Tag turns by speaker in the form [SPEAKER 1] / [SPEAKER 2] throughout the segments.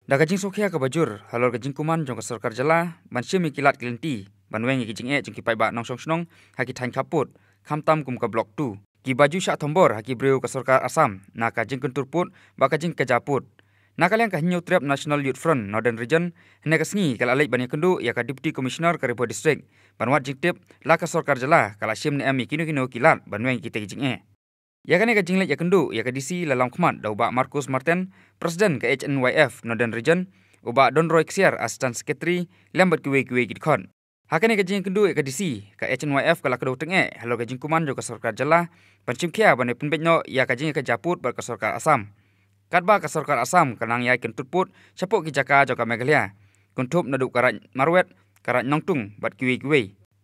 [SPEAKER 1] Da kajing sokhia ka bajur halor kajing kuman jong ka sarkar jala bansim mi kilat kilinti banweng ki jing jong ki pai ba nong song snong haki thain kaput khamtam kum ka blok 2 ki baju sha thombor haki breu ka sarkar Assam na kajing kunturput ba kajing kajaput nakalyang ka hinyo trap National Youth Front Northern Region hne ka sngi kala alai bani kendu ya ka deputy commissioner ka Repo district banwat jingtip la ka sarkar jala kala sim ne ami kino kilat banweng ki te jing ya kane ka jingle ya kendu ya ka DC lalam khmat dauba Marcus Martin Presiden ke HNYF Northern Region uba Don Roy Xiar Assistant Secretary lambat kiwe gidkhon hakane ka jing kendu ya ka DC ka HNYF kala kedo tenge halo ka jing kuman jo ka sarkar jala panchim khia bane punbetno ya ka jing ka japut bar ka sarkar Assam katba ka sarkar Assam kanang ya kentutput chapok ki jaka jo ka Meghalaya kuntup nadu karat marwet karat nongtung bat kiwe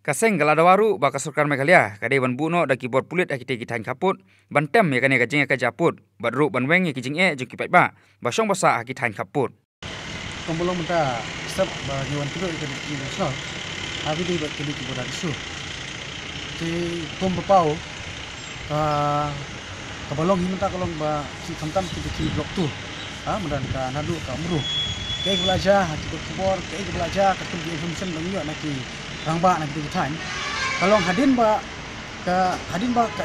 [SPEAKER 1] kaseng gala dawaru ba ka sarkar Meghalaya kade ban buno da keyboard pulit akite ki thain kaput bantem ya kane ka jing ka japut badru banweng ki jing jo ki pai ba basong basa aki thain kaput
[SPEAKER 2] Kembali minta step bagi wan tidur ke di nasional. Abi di buat kili kibodan isu. Di pembepau ke balong minta kolong ba si kamtam ki blok tu. Mendan ka nadu ka muru. Kai belajar hati kibor, kai belajar ka tu information banyu nak ki rangba nak di thain. Kalong hadin ba ka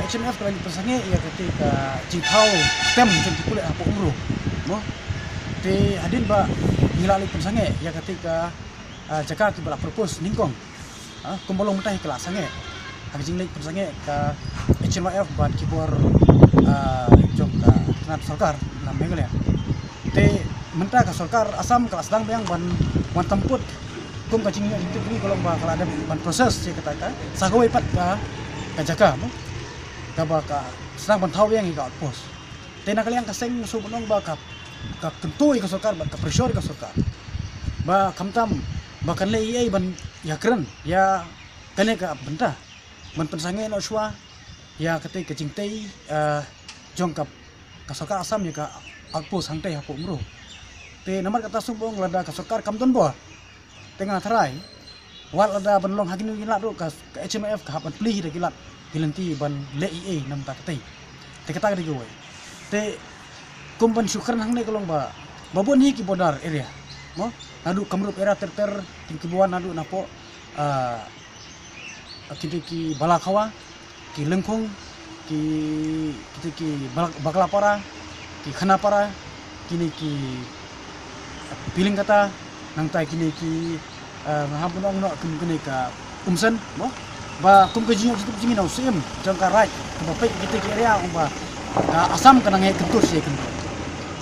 [SPEAKER 2] HNF kali persange ya ketika jingkau stem jeng kulit apa umru. Mo di hadin ba ngilali persange ya ketika jaka ki bala propose ningkong kumbolong mentah kelas sange hak jinglek persange ka HNYF ban kibor jong ka kenat sarkar na Meghalaya te mentah ka sarkar Assam kelas dang yang ban temput kum ka jinglek itu ni kolong ba kala ada ban proses je kata sagawai pat ka jaka mo ka ba ka sedang ban thau yang ka outpost te nak yang kaseng subonong ba ka kentui ka sarkar ba ka pressure ka sarkar ba kamtam ba kan le ai ban ya keren ya kane ka benta ban pensange no shwa ya kate ka jingtei jong ka sarkar Assam ya ka outpost hangtai hapo umro te namar kata subong lada ka sarkar kamton bo tengah tharai wal lada ban long hagin gilat ro ka HMF ka hapan pli de gilat gilanti ban le ai nam ta kate te kata de gowe te kumpan syukran hangne kolong ba babon hi ki bodar area mo nadu kamrup era ter kibuan nadu napo ki balakawa ki lengkong ki baklapara ki khanapara kini ki piling kata nang tai kini ki ngahapun no kini ka umsen mo ba kum ke jingo situ jingi no sim jangka right ba pe ki area ba ka Assam kanang he kentur se kentur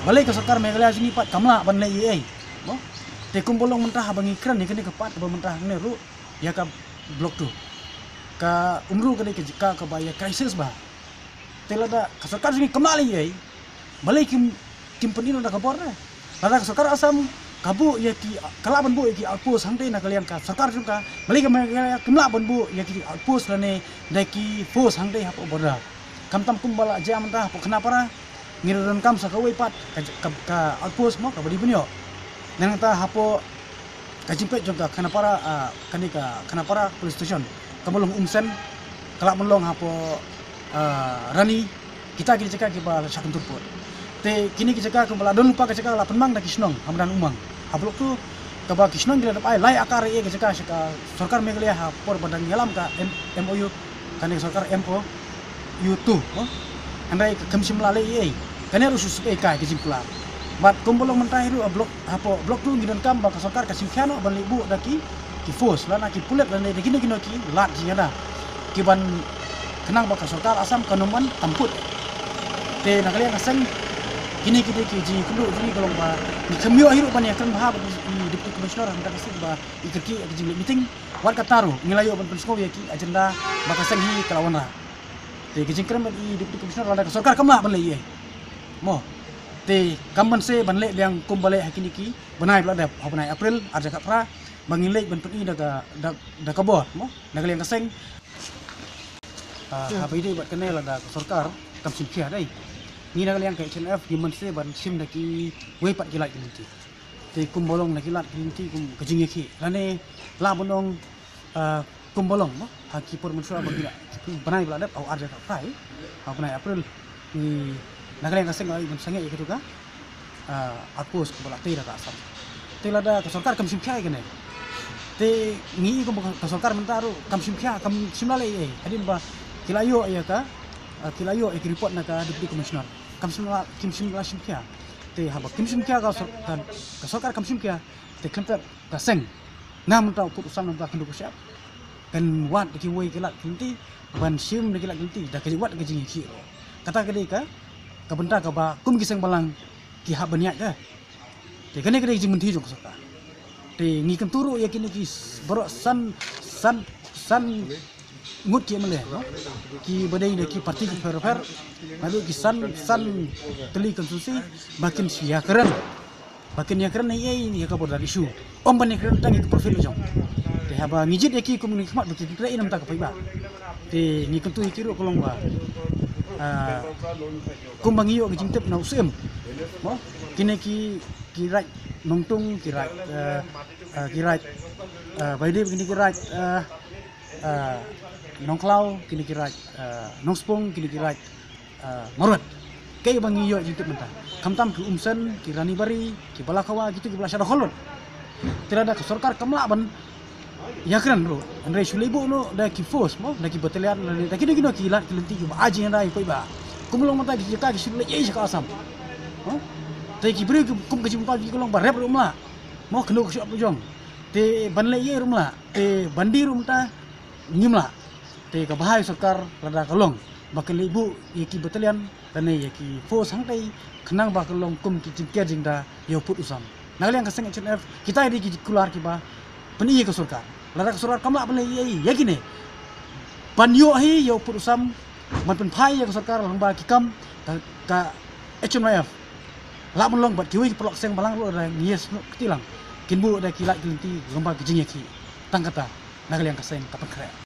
[SPEAKER 2] balai ka sarkar Meghalaya sini pat kamla ban le ai mo te kumbolong mentah bangi kran ni kene kepat ba mentah ne ru ya ka blok tu ka umru kene ke jika ka ba ya krisis ba te lada ka sarkar sini kamla le ai balai kim penino da kabor ne lada ka sarkar Assam kabu ya ki kala ban bu ya ki outpost hangte na kalian ka sarkar juga balai ka Meghalaya kamla ban bu ya ki outpost lane da ki force hangte hapo borda kamtam kumbala jam mentah hapo kenapa ngiron kam sakawai pat ka outpost mo ka badi bunyo nang ta hapo kajimpet juga kanapara kanapara police station kabolong umsen kala melong hapo rani kita cakap ba sakun turput te kini cakap kembala don lupa cakap la penmang da kisnong hamdan umang hablok tu ka ba kisnong gila ai lai akar e cakap sarkar Meghalaya hapor badang ngelam ka MOU kan sarkar MOU tu mo andai kamsim lalai ai kane rusus kai kesimpulan bat kumbolong mentah itu blok tu gidan kam ba sarkar kasim khiano ban libu daki ki force lana ki pulet lana de kino ki lat jingada ki ban kenang ba sarkar Assam kanoman tamput te nakalian asang kini kita ki ji kudu ji kolong ba ni kemio hiru ban yakan ba di deputy commissioner hendak kasih ba ikirki ki jing meeting war kataru ngilayo ban pensko ya ki agenda ba kasang hi kalawana te ki jing krem di deputy commissioner lada sarkar kamla ban le mo te kamban se ban le yang kumbale hakini ki banai blada banai April ada kapra bangin le ban peni da kabor mo nagal yang kaseng apa ide buat kenal ada sarkar kam simkia dai ni nagal yang ke HNF giman se ban sim daki we pat gilat kinti te kumbolong na gilat kinti kum kejinge ki lane la bonong kumbolong mo hakipur mensura bagila banai blada au ada kapra banai April ni nagal yang kaseng ai ban sange ikut ka outpost ko bala tira ka asam te lada ka sarkar kam simkhya kene te ngi ko ka sarkar mentaro kam simkhya kam simlale adin ba kilayo ya ka kilayo report na ka deputy commissioner kam simkhya te haba kim simkhya ka sarkar kam simkhya te klempet ka seng ngam tau putusan nang kan siap kan wat ki woi kelat kinti ban sim de kelat kinti da ke wat ke jingi ki kata ke ka benta ka ba kum kisang balang ki ha baniat ka te kene ke jing menti jong sarkar te ngi kan turu ya kini ki baro san ngut ki male no ki badai de ki parti ki fer lalu ki san teli konstitusi makin sia keren ai ni ka bodar isu om ban keren tangi ke profil jong te haba ngijit ya ki komunik mat beki kira inam ta ka pai ba te ni kan tu kiru kolong ba kumbang iyo ke jingtep na usem mo kini ki right nongtung ki right baide kini ki right nongklau kini ki right nongspong kini ki right marwat kay bang iyo jingtep menta kamtam ki umsen ki rani bari ki balakawa gitu ki belasada holon tirada ke sarkar kamla ban ya keren bro andre sulibo no da ki force mo da ki batalian da ki no ki lat ki lenti ki aji ndai koi ba kumulong mata ki ka ki sule ye ka asam ho te ki bri kum ka jimpa ki kolong ba rep rumla mo keno ki op jong te banle ye rumla te bandi rumta nyimla te ka bahai sarkar rada kolong bakal ibu ye ki batalian dan ye ki force hangtai kenang ba kolong kum ki jingke jingda yo put usam nagaliang ka seng HNF kita di ki kular ki ba peni ke sarkar lada ke sarkar kamla banle ye ya kini panyo hi yo put usam man pen phai ya ke sarkar lang ba ki kam ka HNF la mon long bat ki wi pelok seng balang ro da yes ketilang kinbu da ki la ki lenti lomba ki jingye ki tangkata nagaliang ka seng kapan kre